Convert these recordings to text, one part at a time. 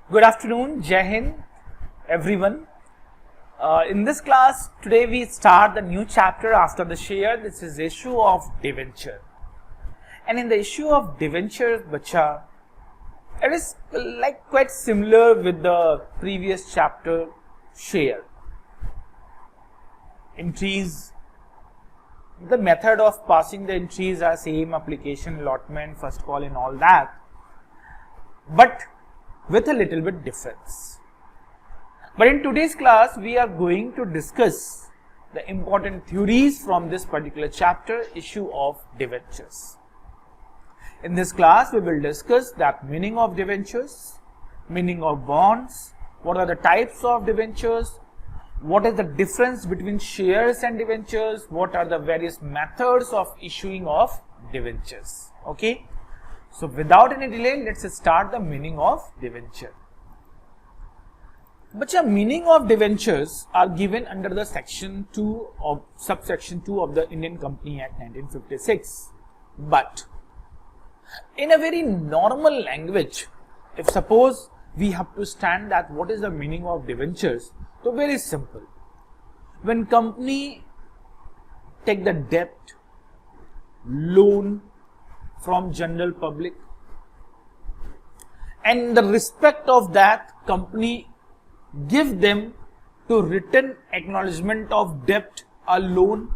Good afternoon, Jai Hind, everyone. In this class, today we start the new chapter after the share. This is issue of debenture. And in the issue of debenture, bacha, it is like quite similar with the previous chapter share. Entries, the method of passing the entries are same, application, allotment, first call and all that. But with a little bit difference. But in today's class, we are going to discuss the important theories from this particular chapter, issue of debentures. In this class, we will discuss that meaning of debentures, meaning of bonds, what are the types of debentures, what is the difference between shares and debentures, what are the various methods of issuing of debentures. Okay. So without any delay, let's start the meaning of debenture. But the meaning of debentures are given under the section 2 of subsection 2 of the Indian Company Act 1956. But in a very normal language, if suppose we have to stand that what is the meaning of debentures, so very simple. When company take the debt, loan from general public, and in the respect of that, company give them to written acknowledgement of debt or loan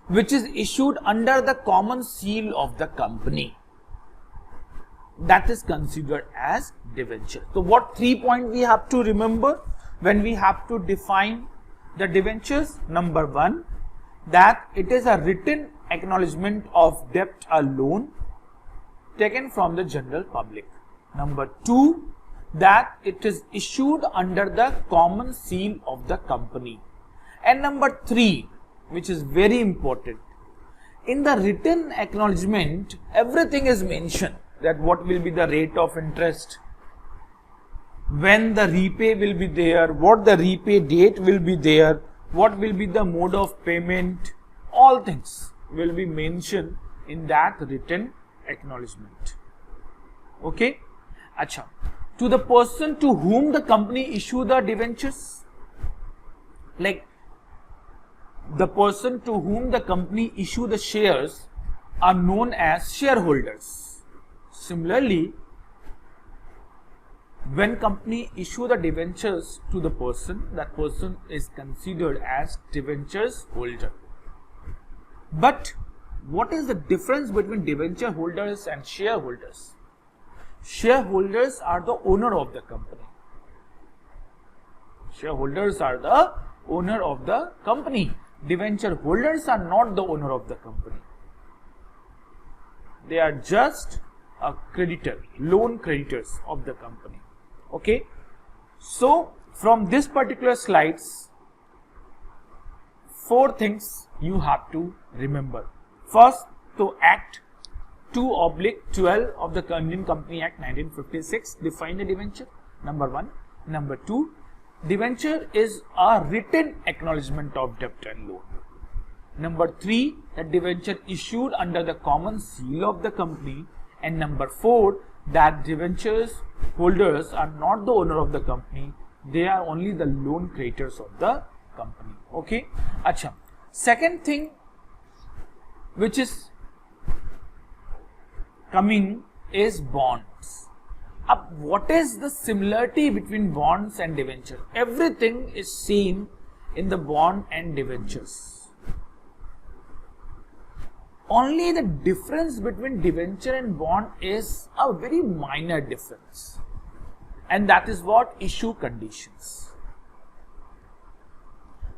which is issued under the common seal of the company. That is considered as debenture. So what 3 points we have to remember when we have to define the debentures? Number 1, that it is a written acknowledgement of debt or loan taken from the general public. Number 2, that it is issued under the common seal of the company. And number 3, which is very important, in the written acknowledgement, everything is mentioned, that what will be the rate of interest, when the repay will be there, what the repay date will be there, what will be the mode of payment, all things will be mentioned in that written acknowledgement. Okay? Acha. To the person to whom the company issue the debentures, like the person to whom the company issue the shares are known as shareholders. Similarly, when company issue the debentures to the person, that person is considered as debentures holder. But what is the difference between debenture holders and shareholders? Shareholders are the owner of the company. Shareholders are the owner of the company. Debenture holders are not the owner of the company. They are just a creditor, loan creditors of the company. Okay. So from this particular slides, 4 things you have to remember. First, to Act 2/12 of the Indian Company Act 1956 define the debenture. Number 1. Number 2, debenture is a written acknowledgement of debt and loan. Number 3, that debenture issued under the common seal of the company. And number 4, that debentures holders are not the owner of the company, they are only the loan creditors of the company. Okay. Acha. Second thing which is coming is bonds. What is the similarity between bonds and debenture? Everything is same in the bond and debentures. Only the difference between debenture and bond is a very minor difference, and that is what issue conditions.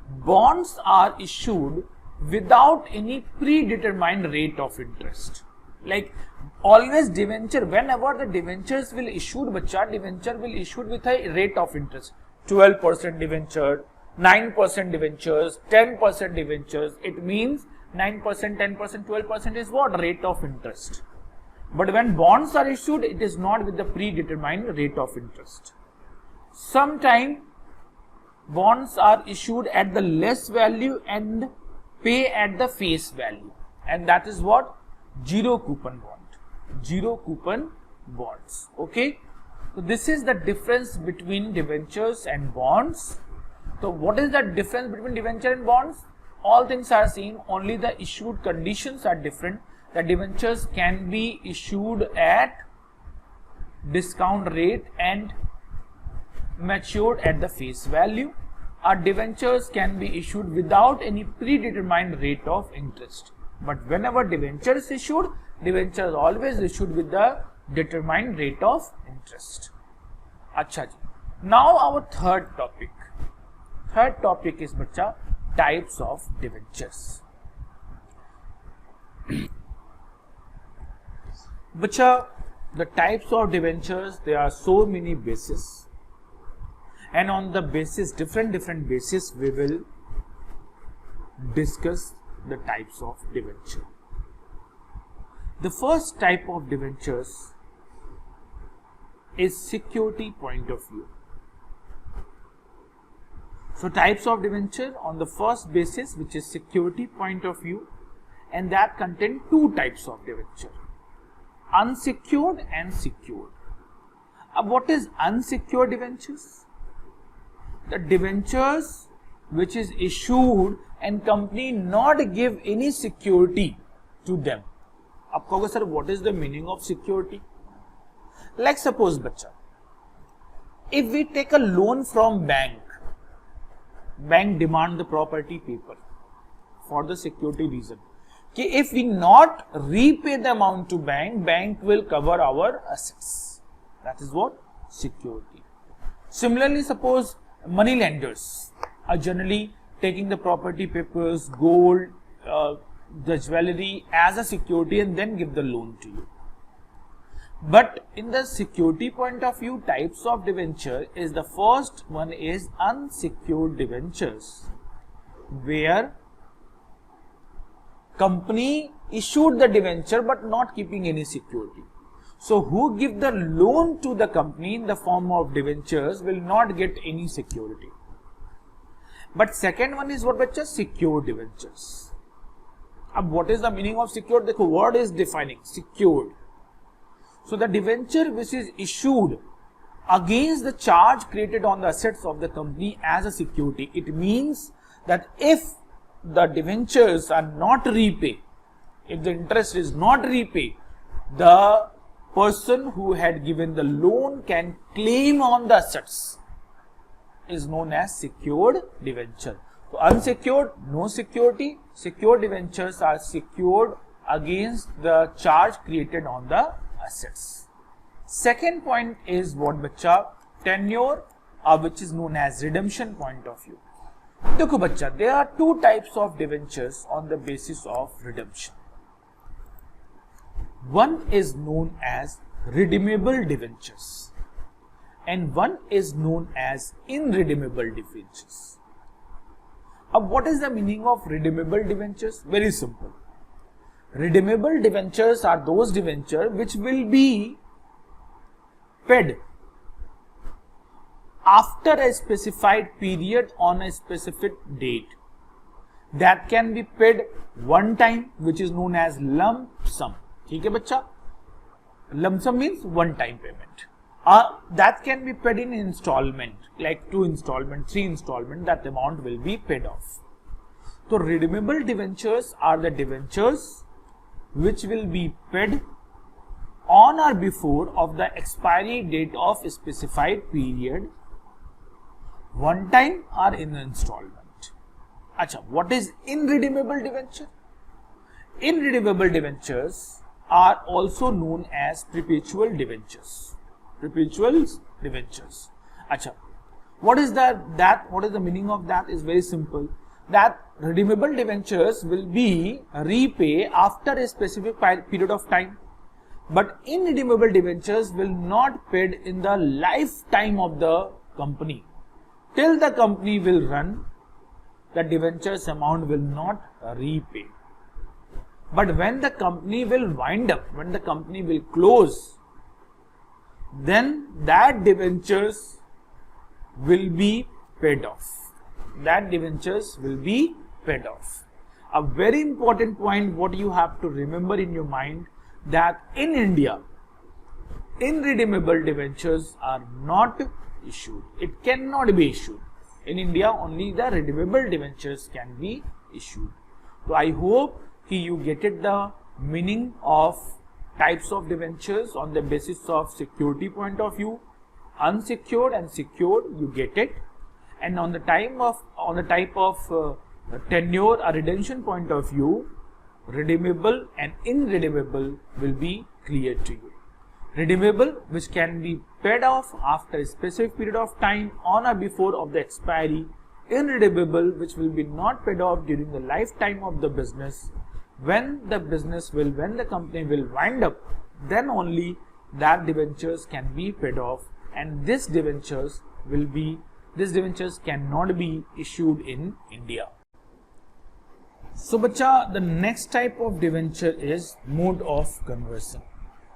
Bonds are issued without any predetermined rate of interest. Like always debenture, whenever the debentures will issued, debenture will issued with a rate of interest. 12% debenture, 9% debentures, 10% debentures. It means 9%, 10%, 12% is what? Rate of interest. But when bonds are issued, it is not with the predetermined rate of interest. Sometimes bonds are issued at the less value and pay at the face value, and that is what? Zero coupon bond. Zero coupon bonds. Okay. So this is the difference between debentures and bonds. So what is the difference between debenture and bonds? All things are same, only the issued conditions are different. The debentures can be issued at discount rate and matured at the face value. Our debentures can be issued without any predetermined rate of interest. But whenever debenture is issued, debenture is always issued with the determined rate of interest. Acha ji. Now our third topic. Third topic is bacha types of debentures. Bacha, the types of debentures, there are so many bases, and on the basis, different basis, we will discuss the types of debenture. The first type of debentures is security point of view. So types of debenture on the first basis, which is security point of view, and that contain two types of debenture, unsecured and secured. What is unsecured debentures? The debentures which is issued and company not give any security to them. Aap kahoge, sir, what is the meaning of security? Like suppose bacha, if we take a loan from bank demand the property paper for the security reason. If we not repay the amount to bank will cover our assets. That is what? Security. Similarly, suppose money lenders are generally taking the property papers, gold, the jewelry as a security and then give the loan to you. But in the security point of view, types of debenture is the first one is unsecured debentures, where company issued the debenture but not keeping any security. So who give the loan to the company in the form of debentures will not get any security. But second one is what bacha? Secured debentures. Ab what is the meaning of secured? Dekho, word is defining secured. So the debenture which is issued against the charge created on the assets of the company as a security. It means that if the debentures are not repaid, if the interest is not repaid, the person who had given the loan can claim on the assets, is known as secured debenture. So unsecured, no security. Secured debentures are secured against the charge created on the assets. Second point is what bacha? Tenure, which is known as redemption point of view. Dekho bacha, there are two types of debentures on the basis of redemption. One is known as redeemable debentures and one is known as irredeemable debentures. What is the meaning of redeemable debentures? Very simple. Redeemable debentures are those debentures which will be paid after a specified period on a specific date. That can be paid one time, which is known as lump sum. ठीक है बच्चा? Lump sum means one time payment. That can be paid in installment, like 2 installment, 3 installment, that amount will be paid off. So redeemable debentures are the debentures which will be paid on or before of the expiry date of a specified period, one time or in installment. Acha, what is irredeemable debenture? Irredeemable debentures are also known as perpetual debentures. Perpetual debentures. Acha, what is that? What is the meaning of that? Is very simple. That redeemable debentures will be repaid after a specific period of time, but irredeemable debentures will not paid in the lifetime of the company. Till the company will run, the debentures amount will not repay. But when the company will wind up, when the company will close, then that debentures will be paid off. That debentures will be paid off. A very important point what you have to remember in your mind, that in India, irredeemable debentures are not issued. It cannot be issued. In India, only the redeemable debentures can be issued. So I hope you get it, the meaning of types of debentures on the basis of security point of view, unsecured and secured, you get it, and on the type of tenure or redemption point of view, redeemable and irredeemable will be clear to you. Redeemable, which can be paid off after a specific period of time on or before of the expiry. Irredeemable, which will be not paid off during the lifetime of the business. When the company will wind up, then only that debentures can be paid off, and these debentures cannot be issued in India. So बच्चा, the next type of debenture is mode of conversion.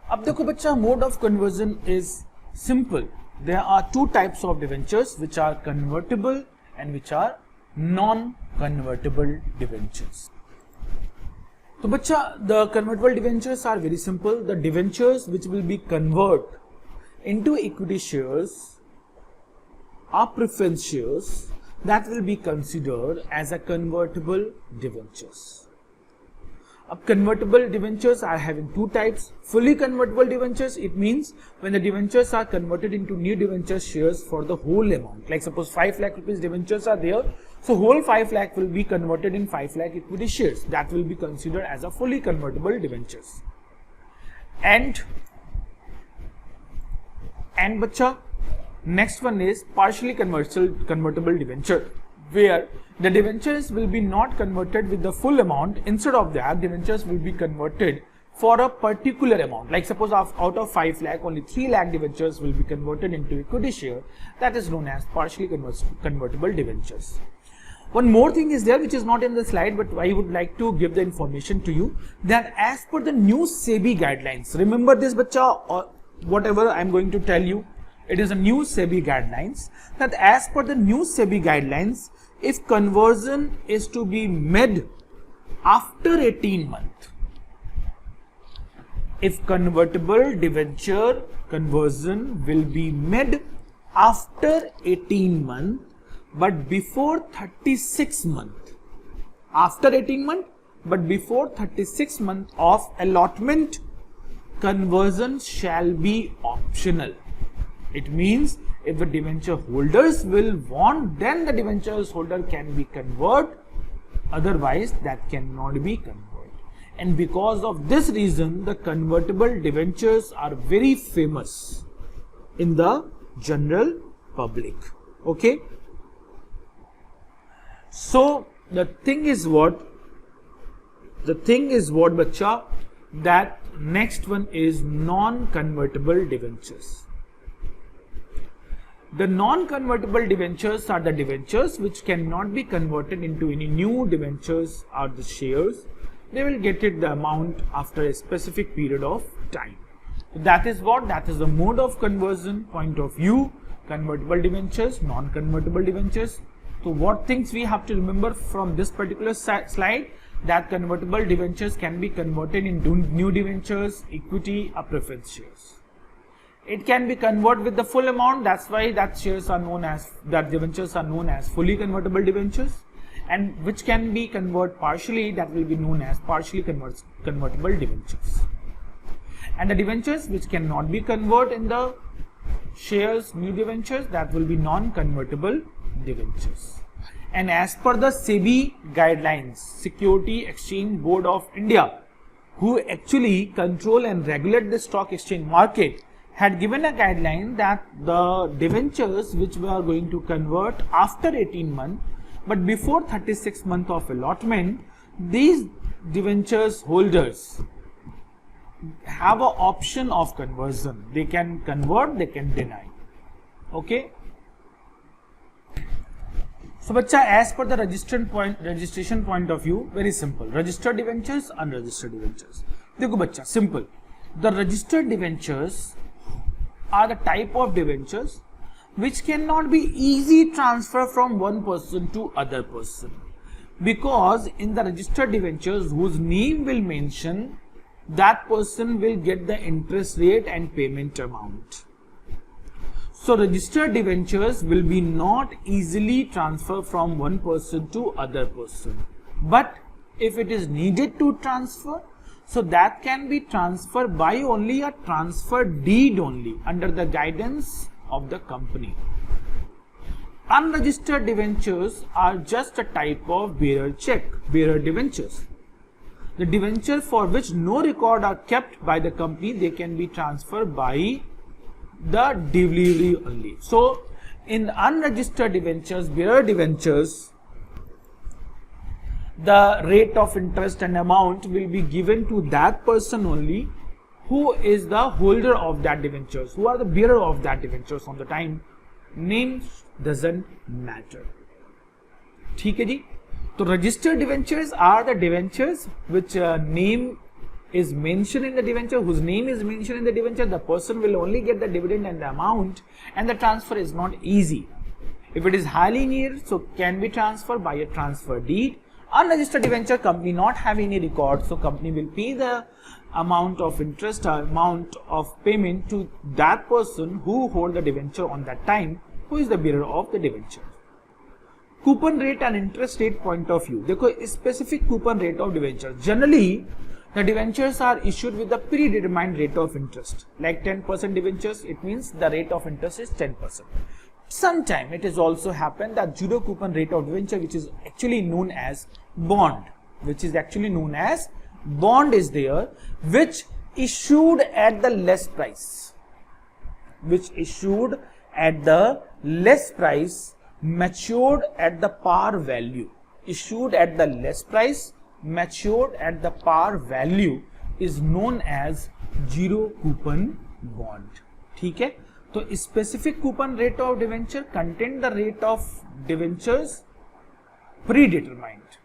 अब देखो बच्चा, mode of conversion is simple. There are two types of debentures, which are convertible and which are non-convertible debentures. So बच्चा, the convertible debentures are very simple. The debentures which will be converted into equity shares or preference shares, that will be considered as a convertible debentures. अब convertible debentures are having two types. Fully convertible debentures, it means when the debentures are converted into new debenture shares for the whole amount. Like suppose 5 lakh rupees debentures are there, so whole 5 lakh will be converted in 5 lakh equity shares. That will be considered as a fully convertible debentures. And bacha, next one is partially convertible debenture, where the debentures will be not converted with the full amount. Instead of that, debentures will be converted for a particular amount. Like suppose out of 5 lakh, only 3 lakh debentures will be converted into equity share. That is known as partially convertible debentures. One more thing is there, which is not in the slide, but I would like to give the information to you, that as per the new SEBI guidelines, remember this bacha, or whatever I am going to tell you, it is a new SEBI guidelines, that as per the new SEBI guidelines, if conversion is to be made after 18 months, if convertible debenture conversion will be made after 18 months, but before 36 months, after 18 months, but before 36 months of allotment, conversion shall be optional. It means if the debenture holders will want, then the debentures holder can be converted, otherwise that cannot be converted. And because of this reason, the convertible debentures are very famous in the general public. Okay. So the thing is what bacha, that next one is non-convertible debentures. The non-convertible debentures are the debentures which cannot be converted into any new debentures or the shares. They will get it the amount after a specific period of time. So that is the mode of conversion point of view. Convertible debentures, non-convertible debentures. So what things we have to remember from this particular slide, that convertible debentures can be converted into new debentures, equity or preference shares. It can be converted with the full amount. That's why that debentures are known as fully convertible debentures, and which can be converted partially, that will be known as partially convertible debentures. And the debentures which cannot be converted in the shares, new debentures, that will be non-convertible debentures. And as per the SEBI guidelines, Security Exchange Board of India, who actually control and regulate the stock exchange market, had given a guideline that the debentures which we are going to convert after 18 months, but before 36 months of allotment, these debentures holders have an option of conversion. They can convert, they can deny. Okay. So bacha, as per the registration point of view, very simple. Registered debentures, unregistered debentures. Dekho bacha, simple. The registered debentures are the type of debentures which cannot be easy transfer from one person to other person, because in the registered debentures whose name will mention that person will get the interest rate and payment amount. So registered debentures will be not easily transferred from one person to other person. But if it is needed to transfer, so that can be transferred by only a transfer deed only under the guidance of the company. Unregistered debentures are just a type of bearer check, bearer debentures. The debenture for which no record are kept by the company, they can be transferred by the delivery only. So in unregistered debentures, bearer debentures, the rate of interest and amount will be given to that person only who is the holder of that debentures, who are the bearer of that debentures on the time. Name doesn't matter. ठीक है जी. So registered debentures are the debentures which name is mentioned in the debenture, whose name is mentioned in the debenture. The person will only get the dividend and the amount, and the transfer is not easy. If it is highly near, so can be transferred by a transfer deed. Unregistered debenture, company not having any record, so company will pay the amount of interest or amount of payment to that person who hold the debenture on that time, who is the bearer of the debenture. Coupon rate and interest rate point of view. देखो specific coupon rate of debenture. Generally, the debentures are issued with a predetermined rate of interest. Like 10% debentures, it means the rate of interest is 10%. Sometimes it has also happened that zero coupon rate of debenture, which is actually known as bond, is there, which issued at the less price, matured at the par value. Issued at the less price, matured at the par value is known as zero coupon bond. ठीक है. तो specific coupon rate of debenture contain the rate of debentures predetermined.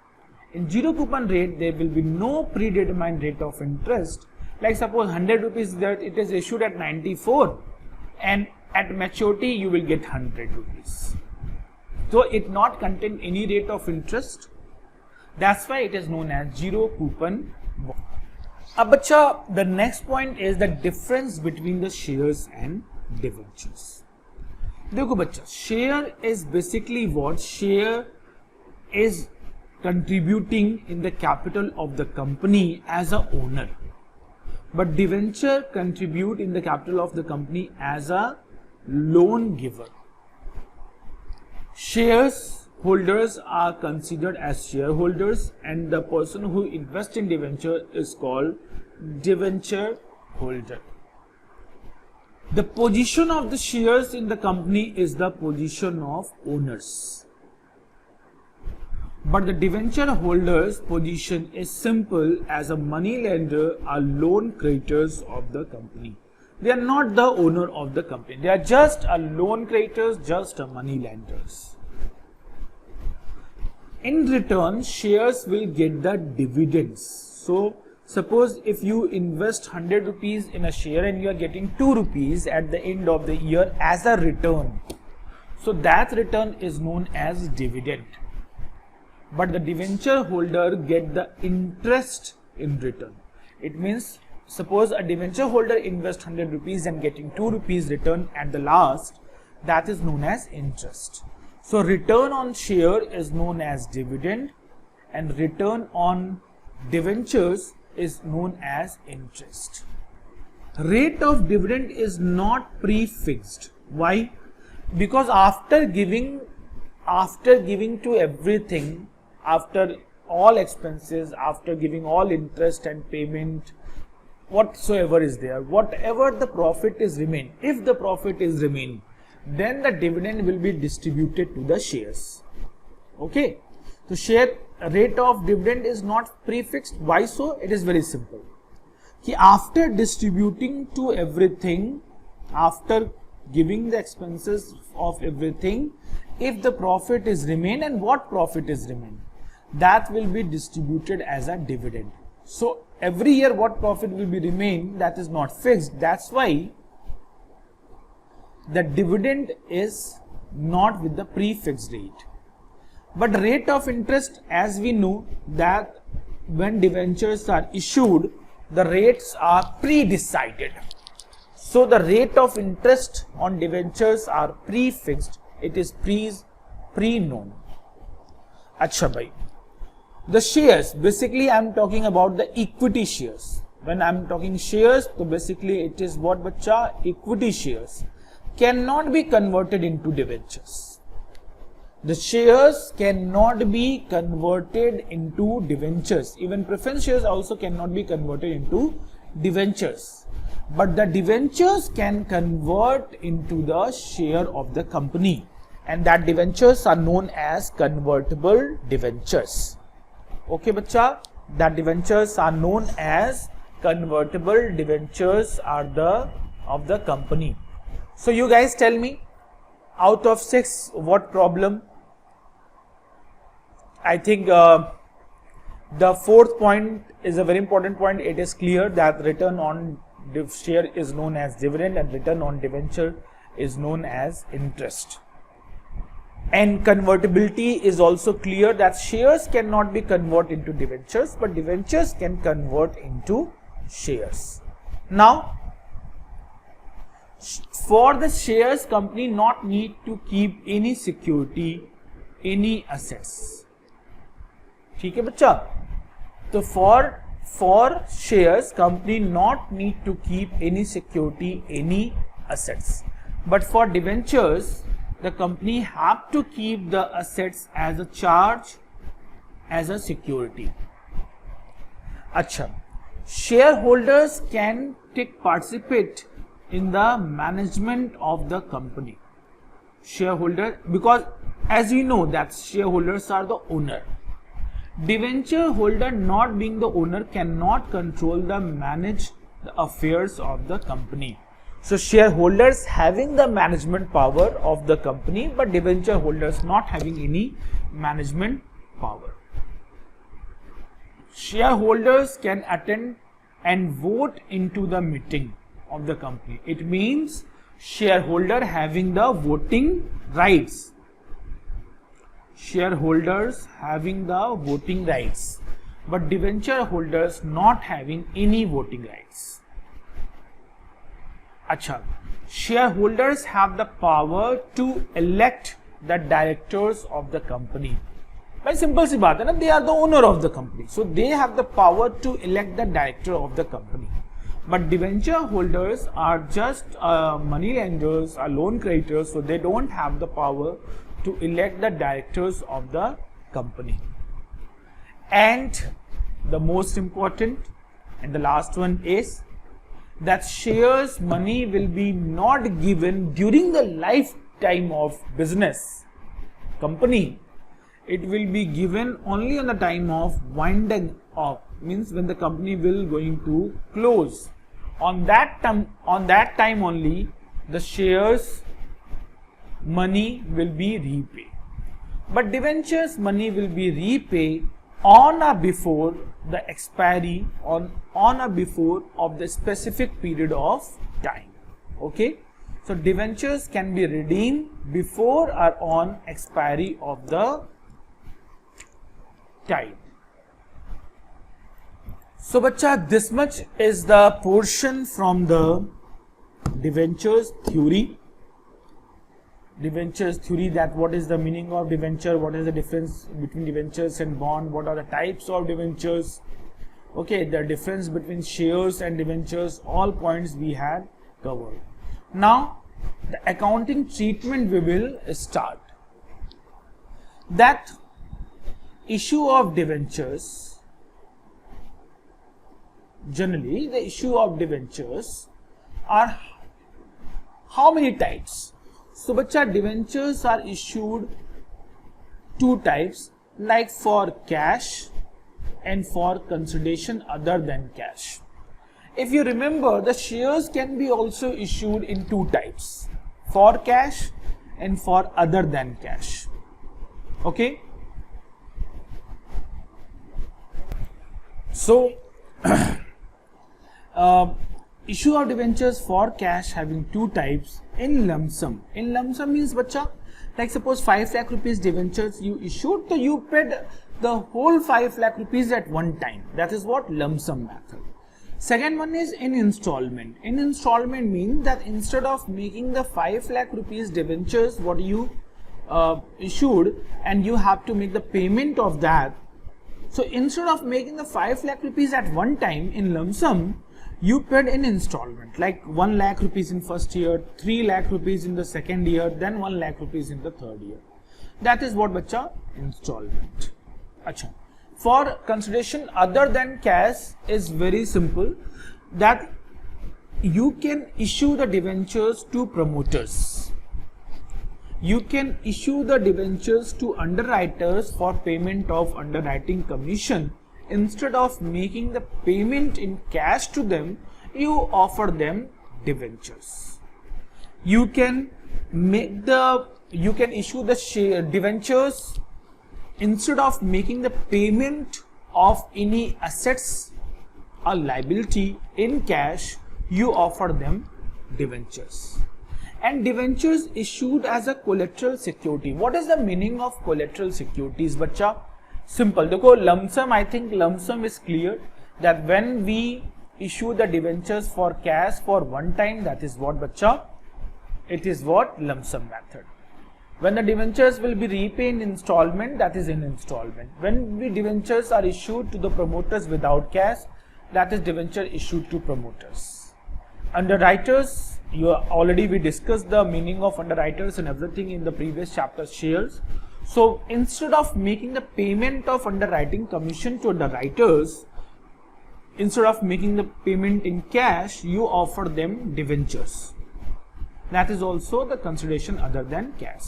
In zero coupon rate, there will be no predetermined rate of interest. Like suppose 100 rupees that it is issued at 94, and at maturity you will get 100 rupees. So it not contain any rate of interest. That's why it is known as zero coupon bond. Ab bacha, the next point is the difference between the shares and debentures. देखो बच्चा, share is basically what? Share is contributing in the capital of the company as a owner, but debenture contribute in the capital of the company as a loan giver. Shares holders are considered as shareholders, and the person who invests in debenture is called debenture holder. The position of the shares in the company is the position of owners, but the debenture holders' position is simple as a money lender or loan creditors of the company. They are not the owner of the company. They are just a loan creditors, just a money lenders. In return, shares will get the dividends. So suppose if you invest 100 rupees in a share and you are getting 2 rupees at the end of the year as a return. So that return is known as dividend. But the debenture holder get the interest in return. It means suppose a debenture holder invests 100 rupees and getting 2 rupees return at the last, that is known as interest. So return on share is known as dividend, and return on debentures is known as interest. Rate of dividend is not prefixed. Why? Because after giving to everything, after all expenses, after giving all interest and payment, whatsoever is there, whatever the profit is remain, if the profit is remain, then the dividend will be distributed to the shares. Okay. So share rate of dividend is not prefixed. Why so? It is very simple. After distributing to everything, after giving the expenses of everything, if the profit is remain, and what profit is remain, that will be distributed as a dividend. So every year what profit will be remain, that is not fixed. That's why the dividend is not with the prefixed rate. But rate of interest, as we know that when debentures are issued, the rates are pre-decided. So the rate of interest on debentures are pre-fixed. It is pre-known. Acha bhai. The shares, basically I am talking about the equity shares. When I am talking shares, so basically it is what bacha? Equity shares cannot be converted into debentures. The shares cannot be converted into debentures. Even preference shares also cannot be converted into debentures. But the debentures can convert into the share of the company. And that debentures are known as convertible debentures. Okay, bacha, that debentures are known as convertible debentures are of the company. So you guys tell me, out of 6, what problem? I think the 4th point is a very important point. It is clear that return on share is known as dividend and return on debenture is known as interest. And convertibility is also clear that shares cannot be converted into debentures, but debentures can convert into shares. Now, for the shares, company not need to keep any security, any assets. ठीक है बच्चा? तो for shares, company not need to keep any security, any assets. But for debentures, the company have to keep the assets as a charge, as a security. Acha. Shareholders can participate in the management of the company. Shareholder, because as we know that shareholders are the owner. Debenture holder not being the owner cannot control manage the affairs of the company. So shareholders having the management power of the company, but debenture holders not having any management power. Shareholders can attend and vote into the meeting of the company. It means shareholder having the voting rights. Shareholders having the voting rights, but debenture holders not having any voting rights. Acha. Shareholders have the power to elect the directors of the company. Very simple सी बात है ना, they are the owner of the company, so they have the power to elect the director of the company. But debenture holders are just money lenders, loan creditors, so they don't have the power to elect the directors of the company. And the most important and the last one is that shares money will be not given during the lifetime of business company. It will be given only on the time of winding up, means when the company will going to close. On that time only the shares money will be repaid. But debentures money will be repaid on or before the expiry, on or before of the specific period of time. Okay, so debentures can be redeemed before or on expiry of the time. So bacha, this much is the portion from the debentures theory. Debentures theory, that what is the meaning of debenture, what is the difference between debentures and bond, what are the types of debentures, okay, the difference between shares and debentures, all points we had covered. Now the accounting treatment we will start. That issue of debentures, generally the issue of debentures are how many types? So bacha, debentures are issued 2 types, like for cash and for consideration other than cash. If you remember, the shares can be also issued in 2 types, for cash and for other than cash. Okay, so issue of debentures for cash having 2 types in lump sum. In lump sum means bacha, like suppose 5 lakh rupees debentures you issued, so you paid the whole 5 lakh rupees at one time. That is what lump sum method. Second one is in installment. In installment means that instead of making the 5 lakh rupees debentures what you issued and you have to make the payment of that. So instead of making the 5 lakh rupees at one time in lump sum, you paid in installment, like 1 lakh rupees in first year, 3 lakh rupees in the second year, then 1 lakh rupees in the third year. That is what bacha installment. Acha. For consideration other than cash is very simple, that you can issue the debentures to promoters. You can issue the debentures to underwriters for payment of underwriting commission. Instead of making the payment in cash to them, you offer them debentures. You can issue the debentures instead of making the payment of any assets or liability in cash. You offer them debentures. And debentures issued as a collateral security. What is the meaning of collateral securities, bacha? Simple. Dekho, lump sum, I think lump sum is clear, that when we issue the debentures for cash for one time, that is what, bacha? It is what? Lump sum method. When the debentures will be repaid in installment, that is in installment. When the debentures are issued to the promoters without cash, that is debenture issued to promoters. Underwriters, we discussed the meaning of underwriters and everything in the previous chapter shares. So instead of making the payment of underwriting commission to underwriters, instead of making the payment in cash, you offer them debentures. That is also the consideration other than cash.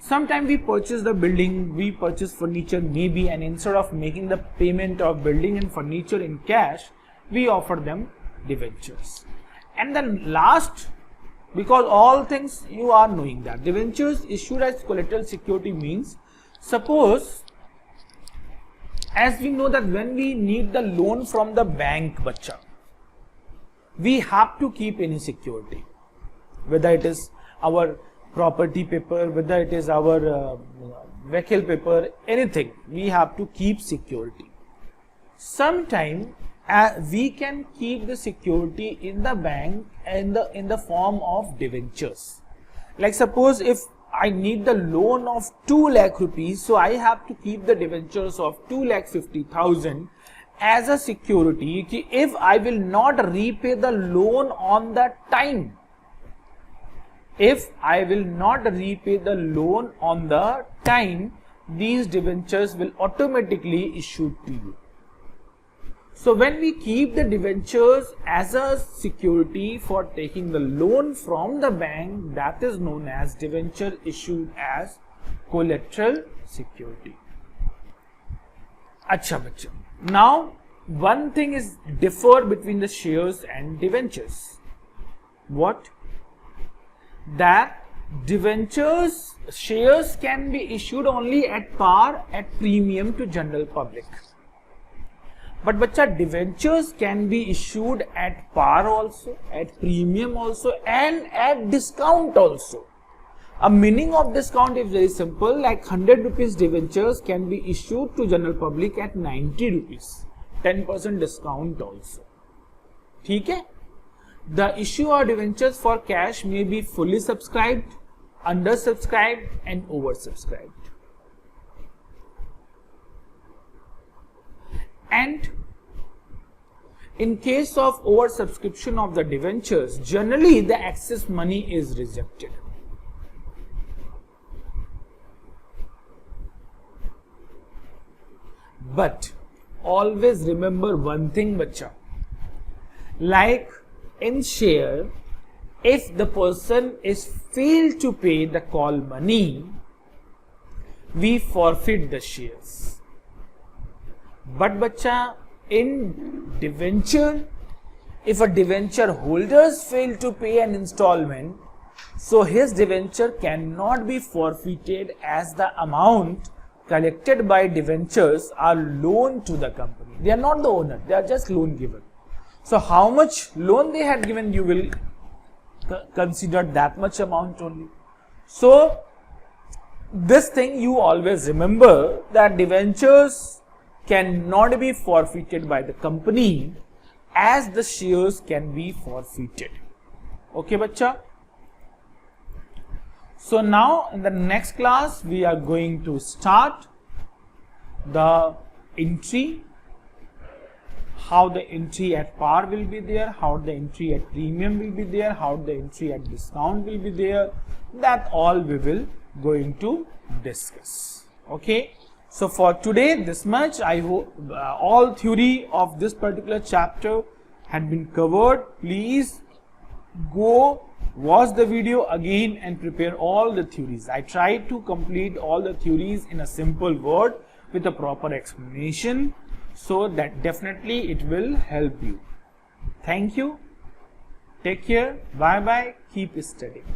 Sometimes we purchase the building, we purchase furniture maybe, and instead of making the payment of building and furniture in cash, we offer them debentures. And then last, because all things you are knowing that debentures issued as collateral security means, suppose, as we know that when we need the loan from the bank, bacha, we have to keep any security, whether it is our property paper, whether it is our vehicle paper, anything, we have to keep security. Sometimes we can keep the security in the bank in the form of debentures. Like suppose if I need the loan of 2 lakh rupees, so I have to keep the debentures of 2,50,000 as a security. If I will not repay the loan on the time, if I will not repay the loan on the time, these debentures will automatically issue to you. So when we keep the debentures as a security for taking the loan from the bank, that is known as debenture issued as collateral security. Acha bacha. Now one thing is differ between the shares and debentures. What? That debentures, shares can be issued only at par, at premium to general public. But bacha, debentures can be issued at par also, at premium also, and at discount also. A meaning of discount is very simple, like 100 rupees debentures can be issued to general public at 90 rupees, 10% discount also. Okay? The issue of debentures for cash may be fully subscribed, undersubscribed, and oversubscribed. And in case of oversubscription of the debentures, generally the excess money is rejected. But always remember one thing, bacha. Like in share, if the person is failed to pay the call money, we forfeit the shares. But bacha, in debenture, if a debenture holders fail to pay an installment, so his debenture cannot be forfeited, as the amount collected by debentures are loaned to the company. They are not the owner, they are just loan giver. So how much loan they had given, you will consider that much amount only. So this thing you always remember, that debentures cannot be forfeited by the company, as the shares can be forfeited. Okay, bacha. So now in the next class we are going to start the entry, how the entry at par will be there, how the entry at premium will be there, how the entry at discount will be there. That all we will going to discuss. Okay. So for today this much. I hope all theory of this particular chapter had been covered. Please go watch the video again and prepare all the theories. I tried to complete all the theories in a simple word with a proper explanation, so that definitely it will help you. Thank you. Take care. Bye bye. Keep studying.